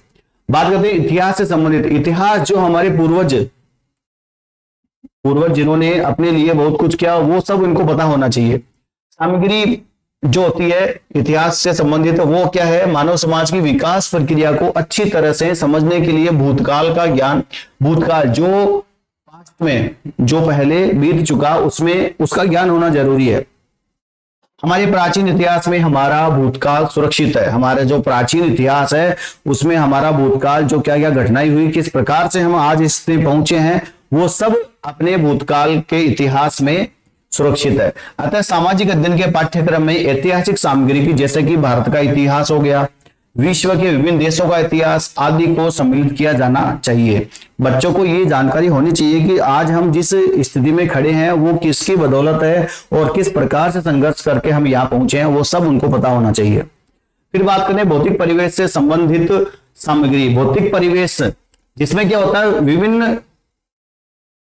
बात करते हैं इतिहास से संबंधित। इतिहास जो हमारे पूर्वज जिन्होंने अपने लिए बहुत कुछ किया वो सब इनको पता होना चाहिए। सामग्री जो होती है इतिहास से संबंधित वो क्या है, मानव समाज की विकास प्रक्रिया को अच्छी तरह से समझने के लिए भूतकाल का ज्ञान, भूतकाल जो पास्ट में जो पहले बीत चुका उसमें उसका ज्ञान होना जरूरी है। हमारे प्राचीन इतिहास में हमारा भूतकाल सुरक्षित है। हमारा जो प्राचीन इतिहास है उसमें हमारा भूतकाल जो क्या क्या घटनाएं हुई, किस प्रकार से हम आज इसमें पहुंचे हैं, वो सब अपने भूतकाल के इतिहास में सुरक्षित है। अतः सामाजिक अध्ययन के पाठ्यक्रम में ऐतिहासिक सामग्री की जैसे कि भारत का इतिहास हो गया, विश्व के विभिन्न देशों का इतिहास आदि को सम्मिलित किया जाना चाहिए। बच्चों को ये जानकारी होनी चाहिए कि आज हम जिस स्थिति में खड़े हैं वो किसकी बदौलत है और किस प्रकार से संघर्ष करके हम यहाँ पहुंचे हैं, वो सब उनको पता होना चाहिए। फिर बात करें भौतिक परिवेश से संबंधित सामग्री। भौतिक परिवेश जिसमें क्या होता है, विभिन्न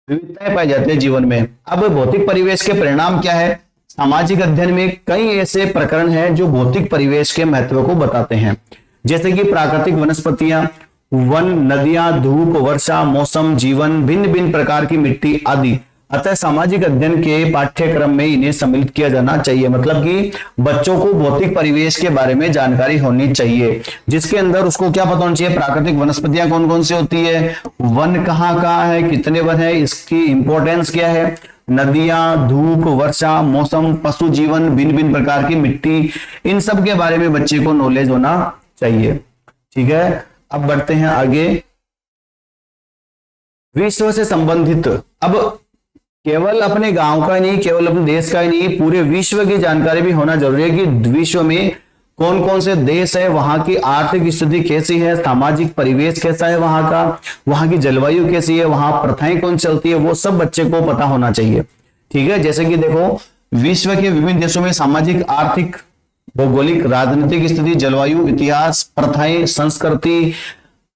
विविधताएं पाई जाती है जीवन में। अब भौतिक परिवेश के परिणाम क्या है, सामाजिक अध्ययन में कई ऐसे प्रकरण हैं जो भौतिक परिवेश के महत्व को बताते हैं, जैसे कि प्राकृतिक वनस्पतियां, वन, नदियां, धूप, वर्षा, मौसम, जीवन, भिन्न भिन्न प्रकार की मिट्टी आदि। अतः सामाजिक अध्ययन के पाठ्यक्रम में इन्हें सम्मिलित किया जाना चाहिए। मतलब कि बच्चों को भौतिक परिवेश के बारे में जानकारी होनी चाहिए, जिसके अंदर उसको क्या पता होना चाहिए, प्राकृतिक वनस्पतियां कौन कौन सी होती है, वन कहाँ है, कितने वन है, इसकी इंपॉर्टेंस क्या है, नदियां, धूप, वर्षा, मौसम, पशु जीवन, भिन्न भिन्न प्रकार की मिट्टी, इन सब के बारे में बच्चे को नॉलेज होना चाहिए। ठीक है, अब बढ़ते हैं आगे। विश्व से संबंधित, अब केवल अपने गांव का ही नहीं, केवल अपने देश का ही नहीं, पूरे विश्व की जानकारी भी होना जरूरी है कि विश्व में कौन कौन से देश है, वहां की आर्थिक स्थिति कैसी है, सामाजिक परिवेश कैसा है वहां का, वहां की जलवायु कैसी है, वहां प्रथाएं कौन चलती है, वो सब बच्चे को पता होना चाहिए। ठीक है, जैसे कि देखो विश्व के विभिन्न देशों में सामाजिक, आर्थिक, भौगोलिक, राजनीतिक स्थिति, जलवायु, इतिहास, प्रथाएं, संस्कृति,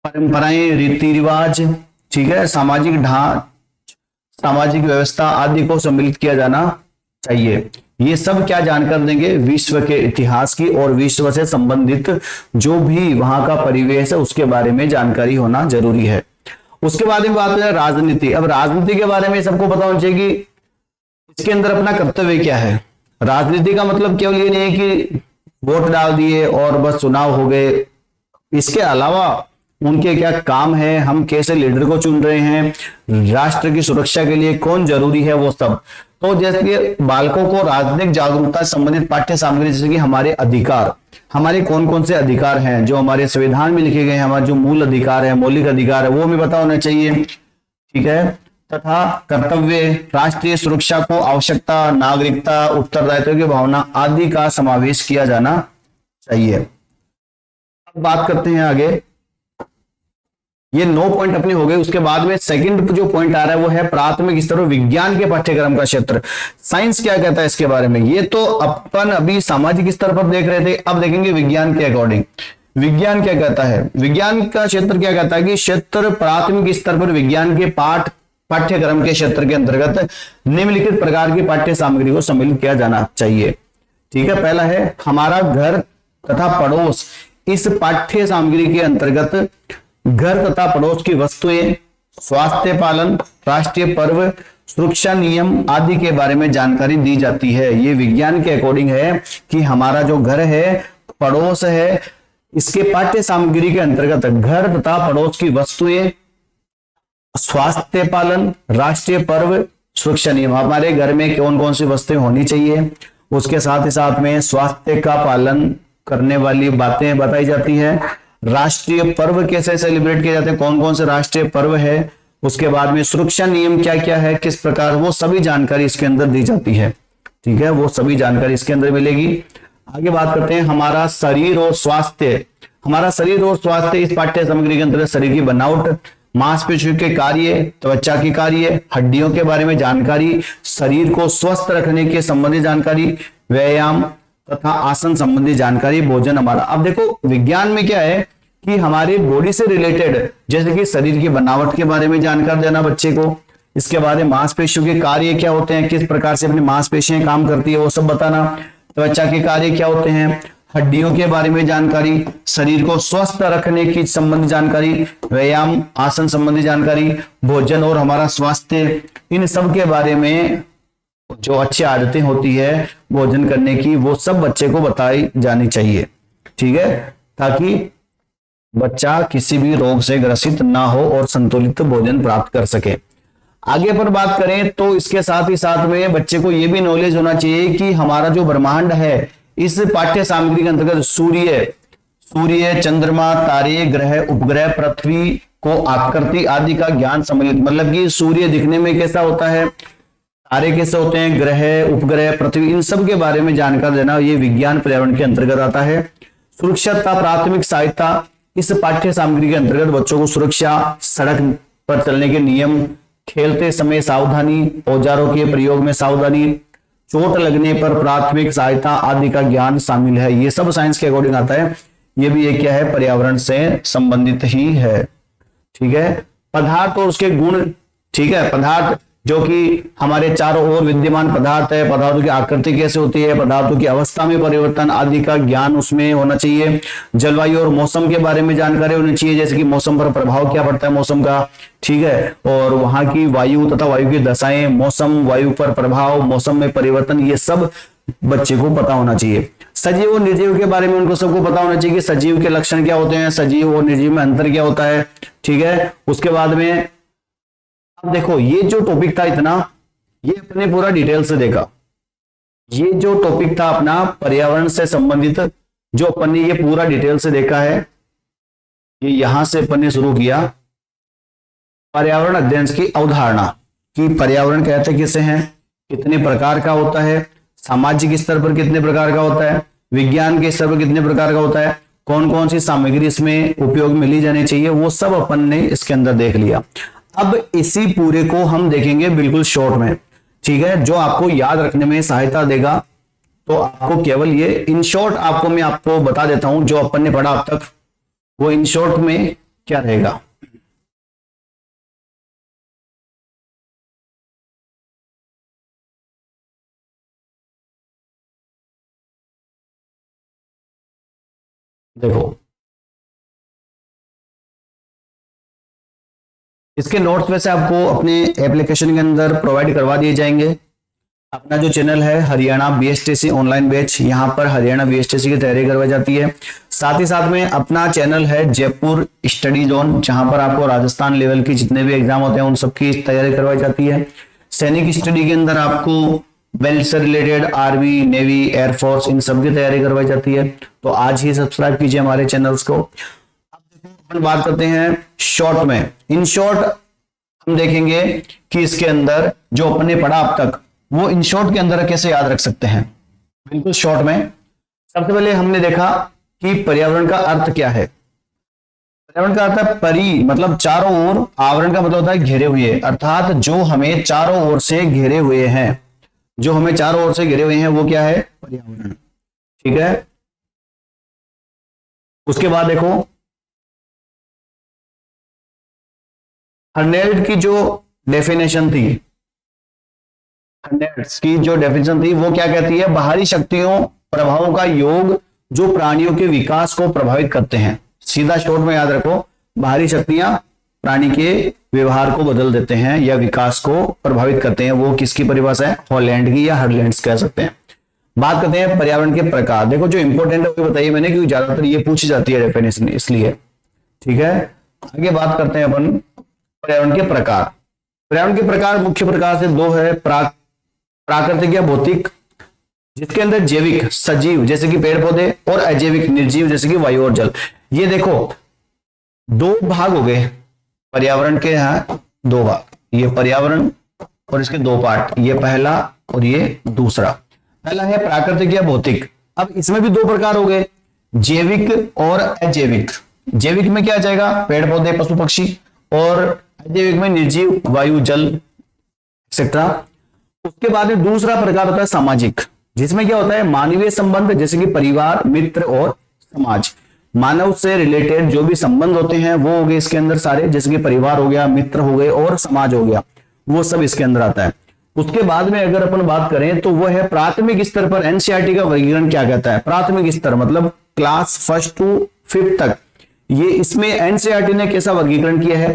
परंपराएं, रीति रिवाज, ठीक है, सामाजिक व्यवस्था आदि को सम्मिलित किया जाना चाहिए। ये सब क्या जानकर देंगे, विश्व के इतिहास की और विश्व से संबंधित जो भी वहां का परिवेश है उसके बारे में जानकारी होना जरूरी है। उसके बाद में बात है राजनीति। अब राजनीति के बारे में सबको पता होना चाहिए कि इसके अंदर अपना कर्तव्य क्या है। राजनीति का मतलब केवल ये नहीं है कि वोट डाल दिए और बस चुनाव हो गए, इसके अलावा उनके क्या काम है, हम कैसे लीडर को चुन रहे हैं, राष्ट्र की सुरक्षा के लिए कौन जरूरी है, वो सब। तो जैसे कि बालकों को राजनीतिक जागरूकता संबंधित पाठ्य सामग्री, जैसे कि हमारे अधिकार, हमारे कौन कौन से अधिकार हैं जो हमारे संविधान में लिखे गए हैं, हमारे जो मूल अधिकार है, मौलिक अधिकार है, वो हमें पता होना चाहिए। ठीक है, तथा कर्तव्य, राष्ट्रीय सुरक्षा को आवश्यकता, नागरिकता, उत्तरदायित्व की भावना आदि का समावेश किया जाना चाहिए। अब बात करते हैं आगे। ये 9 पॉइंट अपने हो गए। उसके बाद में सेकंड जो पॉइंट आ रहा है वो है प्राथमिक स्तर विज्ञान के पाठ्यक्रम का क्षेत्र। साइंस क्या कहता है इसके बारे में, ये तो अपन अभी सामाजिक स्तर पर देख रहे थे, अब देखेंगे विज्ञान के अकॉर्डिंग। विज्ञान क्या कहता है, विज्ञान का क्षेत्र क्या कहता है कि क्षेत्र प्राथमिक स्तर पर विज्ञान के पाठ्यक्रम के क्षेत्र के अंतर्गत निम्नलिखित प्रकार की पाठ्य सामग्री को सम्मिलित किया जाना चाहिए। ठीक है, पहला है हमारा घर तथा पड़ोस। इस पाठ्य सामग्री के अंतर्गत घर तथा पड़ोस की वस्तुएं, स्वास्थ्य पालन, राष्ट्रीय पर्व, सुरक्षा नियम आदि के बारे में जानकारी दी जाती है। ये विज्ञान के अकॉर्डिंग है कि हमारा जो घर है, पड़ोस है, इसके पाठ्य सामग्री के अंतर्गत घर तथा पड़ोस की वस्तुएं, स्वास्थ्य पालन, राष्ट्रीय पर्व, सुरक्षा नियम, हमारे घर में कौन कौन सी वस्तुएं होनी चाहिए, उसके साथ ही साथ में स्वास्थ्य का पालन करने वाली बातें बताई जाती है। राष्ट्रीय पर्व कैसे सेलिब्रेट किए जाते हैं, कौन कौन से राष्ट्रीय पर्व है, उसके बाद में सुरक्षा नियम क्या क्या है, किस प्रकार, वो सभी जानकारी इसके अंदर दी जाती है। ठीक है, वो सभी जानकारी इसके अंदर मिलेगी। आगे बात करते हैं हमारा शरीर और स्वास्थ्य। हमारा शरीर और स्वास्थ्य इस पाठ्य सामग्री के अंतर्गत शरीर की बनावट, मांसपेशियों के कार्य, त्वचा के कार्य, हड्डियों के बारे में जानकारी, शरीर को स्वस्थ रखने के संबंधी जानकारी, व्यायाम तथा आसन संबंधी जानकारी, भोजन हमारा। अब देखो विज्ञान में क्या है कि हमारे बॉडी से रिलेटेड, जैसे कि शरीर की बनावट के बारे में जानकारी देना बच्चे को, इसके बाद मांसपेशियों के कार्य क्या होते हैं, किस प्रकार से अपनी मांसपेशियां काम करती है, वो सब बताना, त्वचा के कार्य क्या होते हैं, हड्डियों के बारे में जानकारी, शरीर को स्वस्थ रखने की संबंधी जानकारी, व्यायाम आसन संबंधी जानकारी, भोजन और हमारा स्वास्थ्य, इन सब के बारे में जो अच्छी आदतें होती है भोजन करने की, वो सब बच्चे को बताई जानी चाहिए। ठीक है, ताकि बच्चा किसी भी रोग से ग्रसित ना हो और संतुलित भोजन प्राप्त कर सके। आगे पर बात करें तो इसके साथ ही साथ में बच्चे को यह भी नॉलेज होना चाहिए कि हमारा जो ब्रह्मांड है, इस पाठ्य सामग्री के अंतर्गत सूर्य, चंद्रमा, तारे, ग्रह, उपग्रह, पृथ्वी को आकृति आदि का ज्ञान सम्मिलित, मतलब कि सूर्य दिखने में कैसा होता है, तारे कैसे होते हैं, ग्रह, उपग्रह, पृथ्वी, इन सब के बारे में जानकारी देना, ये विज्ञान पर्यावरण के अंतर्गत आता है। सुरक्षा तथा प्राथमिक सहायता, इस पाठ्य सामग्री के अंतर्गत बच्चों को सुरक्षा, सड़क पर चलने के नियम, खेलते समय सावधानी, औजारों के प्रयोग में सावधानी, चोट लगने पर प्राथमिक सहायता आदि का ज्ञान शामिल है। ये सब साइंस के अकॉर्डिंग आता है। ये भी एक क्या है, पर्यावरण से संबंधित ही है। ठीक है, पदार्थ और उसके गुण। ठीक है, पदार्थ जो कि हमारे चारों ओर विद्यमान पदार्थ है, पदार्थों की आकृति कैसे होती है, पदार्थों की अवस्था में परिवर्तन आदि का ज्ञान उसमें होना चाहिए। जलवायु और मौसम के बारे में जानकारी होनी चाहिए, जैसे कि मौसम पर प्रभाव क्या पड़ता है मौसम का। ठीक है, और वहां की वायु तथा वायु की दशाएं, मौसम, वायु पर प्रभाव, मौसम में परिवर्तन, ये सब बच्चे को पता होना चाहिए। सजीव और निर्जीव के बारे में उनको सबको पता होना चाहिए कि सजीव के लक्षण क्या होते हैं, सजीव और निर्जीव में अंतर क्या होता है। ठीक है, उसके बाद में अब देखो ये जो टॉपिक था इतना, ये अपने पूरा डिटेल से देखा। ये जो टॉपिक था अपना पर्यावरण से संबंधित, जो अपन ने ये पूरा डिटेल से देखा है, ये यहां से अपन ने शुरू किया पर्यावरण अध्ययन की अवधारणा कि पर्यावरण कहते किसे हैं, कितने प्रकार का होता है, सामाजिक स्तर पर कितने प्रकार का होता है, विज्ञान के स्तर पर कितने प्रकार का होता है, कौन कौन सी सामग्री इसमें उपयोग में ली जानी चाहिए, वो सब अपन ने इसके अंदर देख लिया। अब इसी पूरे को हम देखेंगे बिल्कुल शॉर्ट में। ठीक है, जो आपको याद रखने में सहायता देगा। तो आपको केवल ये इन शॉर्ट आपको मैं आपको बता देता हूं, जो अपन ने पढ़ा अब तक, वो इन शॉर्ट में क्या रहेगा। देखो इसके नोट्स वैसे आपको अपने एप्लीकेशन के अंदर प्रोवाइड करवा दिए जाएंगे। अपना जो चैनल है हरियाणा बीएसटीसी ऑनलाइन बैच, यहाँ पर हरियाणा बीएसटीसी की तैयारी करवाई जाती है। साथ ही साथ में अपना चैनल है जयपुर स्टडी जोन, जहां पर आपको राजस्थान लेवल की जितने भी एग्जाम होते हैं उन सबकी तैयारी करवाई जाती है। सैनिक स्टडी के अंदर आपको बेल्ट से रिलेटेड आर्मी, नेवी, एयरफोर्स, इन सब की तैयारी करवाई जाती है। तो आज ही सब्सक्राइब कीजिए हमारे चैनल्स को। अपन बात करते हैं शॉर्ट में। इन शॉर्ट हम देखेंगे कि इसके अंदर जो अपन ने पढ़ा अब तक, वो इन शॉर्ट के अंदर कैसे याद रख सकते हैं। बिल्कुल शॉर्ट में सबसे पहले हमने देखा कि पर्यावरण का अर्थ क्या है। पर्यावरण का अर्थ है परि, मतलब चारों ओर, आवरण का मतलब होता है घेरे हुए, अर्थात जो हमें चारों ओर से घेरे हुए हैं, जो हमें चारों ओर से घिरे हुए हैं वो क्या है, पर्यावरण। ठीक है, उसके बाद देखो हर्नेल्ड की जो डेफिनेशन थी, हर्नेल्ड की जो डेफिनेशन थी वो क्या कहती है, बाहरी शक्तियों प्रभावों का योग जो प्राणियों के विकास को प्रभावित करते हैं। सीधा शॉर्ट में याद रखो, बाहरी शक्तियां प्राणी के व्यवहार को बदल देते हैं या विकास को प्रभावित करते हैं। वो किसकी परिभाषा है? हॉलैंड की या हर्लैंड कह सकते हैं। बात करते हैं पर्यावरण के प्रकार। देखो जो इंपॉर्टेंट है वो बताइए मैंने, क्योंकि ज्यादातर ये पूछी जाती है डेफिनेशन, इसलिए ठीक है। आगे बात करते हैं अपन पर्यावरण के प्रकार। पर्यावरण के प्रकार मुख्य प्रकार से दो है, प्राकृतिक या भौतिक, जिसके अंदर जैविक सजीव जैसे कि पेड़ पौधे और अजैविक निर्जीव जैसे कि वायु और जल। ये देखो दो भाग हो गए पर्यावरण के, यहाँ दो भाग, ये पर्यावरण और इसके दो पार्ट, ये पहला और ये दूसरा। पहला है प्राकृतिक या भौतिक। अब इसमें भी दो प्रकार हो गए, जैविक और अजैविक। जैविक में क्या आ जाएगा? पेड़ पौधे पशु पक्षी, और अजैविक में निर्जीव वायु जल एक्सेट्रा। उसके बाद में दूसरा प्रकार होता है सामाजिक, जिसमें क्या होता है? मानवीय संबंध जैसे कि परिवार, मित्र और समाज। मानव से रिलेटेड जो भी संबंध होते हैं वो हो गए इसके अंदर सारे, जैसे कि परिवार हो गया, मित्र हो गए और समाज हो गया, वो सब इसके अंदर आता है। उसके बाद में अगर अपन बात करें तो वो है प्राथमिक स्तर पर। एनसीईआरटी का वर्गीकरण क्या कहता है? प्राथमिक स्तर मतलब क्लास 1 to 5 तक। ये इसमें एनसीईआरटी ने कैसा वर्गीकरण किया है?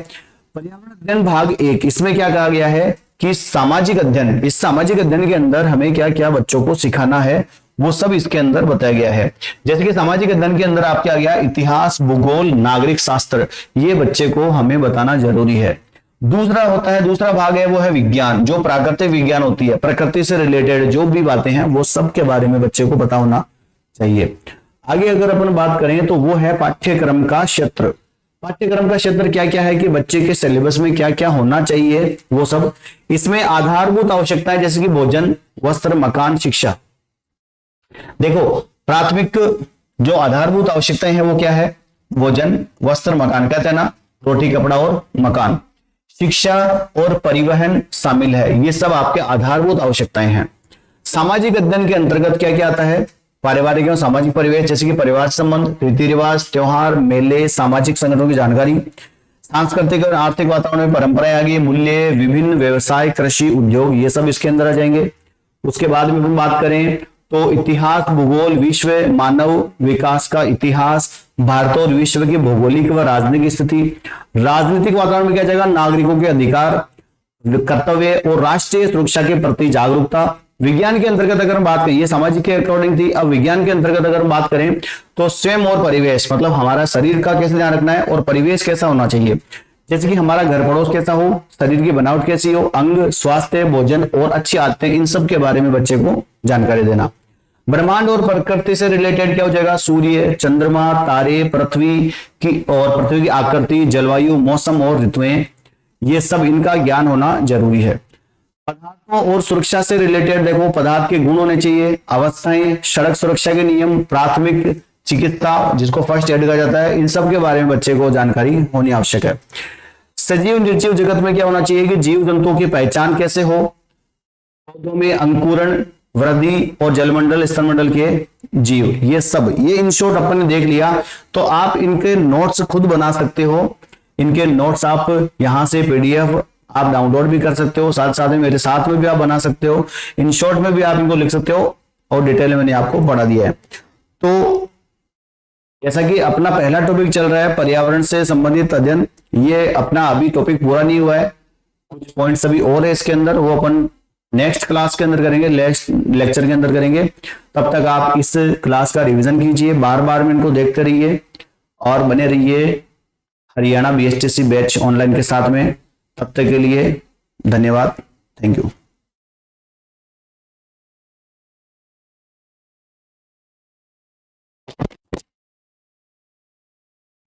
पर्यावरण अध्ययन भाग 1, इसमें क्या कहा गया है कि सामाजिक अध्ययन। इस सामाजिक अध्ययन के अंदर हमें क्या क्या बच्चों को सिखाना है वो सब इसके अंदर बताया गया है। जैसे कि सामाजिक अध्ययन के अंदर आप क्या गया? इतिहास, भूगोल, नागरिक शास्त्र, ये बच्चे को हमें बताना जरूरी है। दूसरा होता है, दूसरा भाग है वो है विज्ञान, जो प्राकृतिक विज्ञान होती है, प्रकृति से रिलेटेड जो भी बातें हैं वो सब के बारे में बच्चे को पता होना चाहिए। आगे अगर अपन बात करें तो वो है पाठ्यक्रम का क्षेत्र। पाठ्यक्रम का क्षेत्र क्या क्या है कि बच्चे के सिलेबस में क्या क्या होना चाहिए वो सब। इसमें आधारभूत आवश्यकताएं जैसे कि भोजन, वस्त्र, मकान, शिक्षा। देखो प्राथमिक जो आधारभूत आवश्यकताएं हैं वो क्या है? भोजन, वस्त्र, मकान, कहते हैं ना, रोटी, कपड़ा और मकान। शिक्षा और परिवहन शामिल है, ये सब आपके आधारभूत आवश्यकताएं हैं। सामाजिक अध्ययन के अंतर्गत क्या क्या आता है? पारिवारिक एवं सामाजिक परिवेश जैसे कि परिवार संबंध, रीति रिवाज, त्योहार, मेले, सामाजिक संगठनों की जानकारी। सांस्कृतिक और आर्थिक वातावरण में परंपराएं आ गई, मूल्य, विभिन्न व्यवसाय, कृषि, उद्योग, ये सब इसके अंदर आ जाएंगे। उसके बाद में हम बात करें तो इतिहास, भूगोल, विश्व मानव विकास का इतिहास, भारत और विश्व की भौगोलिक व राजनीतिक स्थिति। राजनीतिक वातावरण में क्या जाएगा? नागरिकों के अधिकार, कर्तव्य और राष्ट्रीय सुरक्षा के प्रति जागरूकता। विज्ञान के अंतर्गत अगर हम बात करें, ये सामाजिक के अकॉर्डिंग थी, अब विज्ञान के अंतर्गत अगर हम बात करें तो स्वयं और परिवेश, मतलब हमारा शरीर का कैसे ध्यान रखना है और परिवेश कैसा होना चाहिए, जैसे कि हमारा घर पड़ोस कैसा हो, शरीर की बनावट कैसी हो, अंग, स्वास्थ्य, भोजन और अच्छी आदतें, इन सब के बारे में बच्चे को जानकारी देना। ब्रह्मांड और प्रकृति से रिलेटेड क्या हो जाएगा? सूर्य, चंद्रमा, तारे, पृथ्वी की आकृति, जलवायु, मौसम और ऋतुएं, ये सब इनका ज्ञान होना जरूरी है। पदार्थों और सुरक्षा से रिलेटेड देखो, पदार्थ के गुण होने चाहिए, अवस्थाएं, सड़क सुरक्षा के नियम, प्राथमिक चिकित्सा जिसको फर्स्ट एड कहा जाता है, इन सब के बारे में बच्चे को जानकारी होनी आवश्यक है। सजीव निर्जीव जगत में क्या होना चाहिए कि जीव जंतुओं की पहचान कैसे हो, पौधों में अंकुरण, वृद्धि और जलमंडल, स्तनमंडल के जीव, ये सब, ये इन शॉर्ट अपन ने देख लिया। तो आप इनके नोट्स खुद बना सकते हो। इनके नोट्स आप यहां से पीडीएफ आप डाउनलोड भी कर सकते हो, साथ साथ में मेरे साथ में भी आप बना सकते हो, इन शॉर्ट में भी आप इनको लिख सकते हो, और डिटेल में मैंने आपको पढ़ा दिया है। तो जैसा कि अपना पहला टॉपिक चल रहा है पर्यावरण से संबंधित अध्ययन, ये अपना अभी टॉपिक पूरा नहीं हुआ है, कुछ पॉइंट्स अभी और है इसके अंदर, वो अपन नेक्स्ट क्लास के अंदर करेंगे, नेक्स्ट लेक्चर के अंदर करेंगे। तब तक आप इस क्लास का रिवीजन कीजिए, बार बार में इनको देखते रहिए और बने रहिए हरियाणा बीएसटीसी बैच ऑनलाइन के साथ में। तब तक के लिए धन्यवाद, थैंक यू।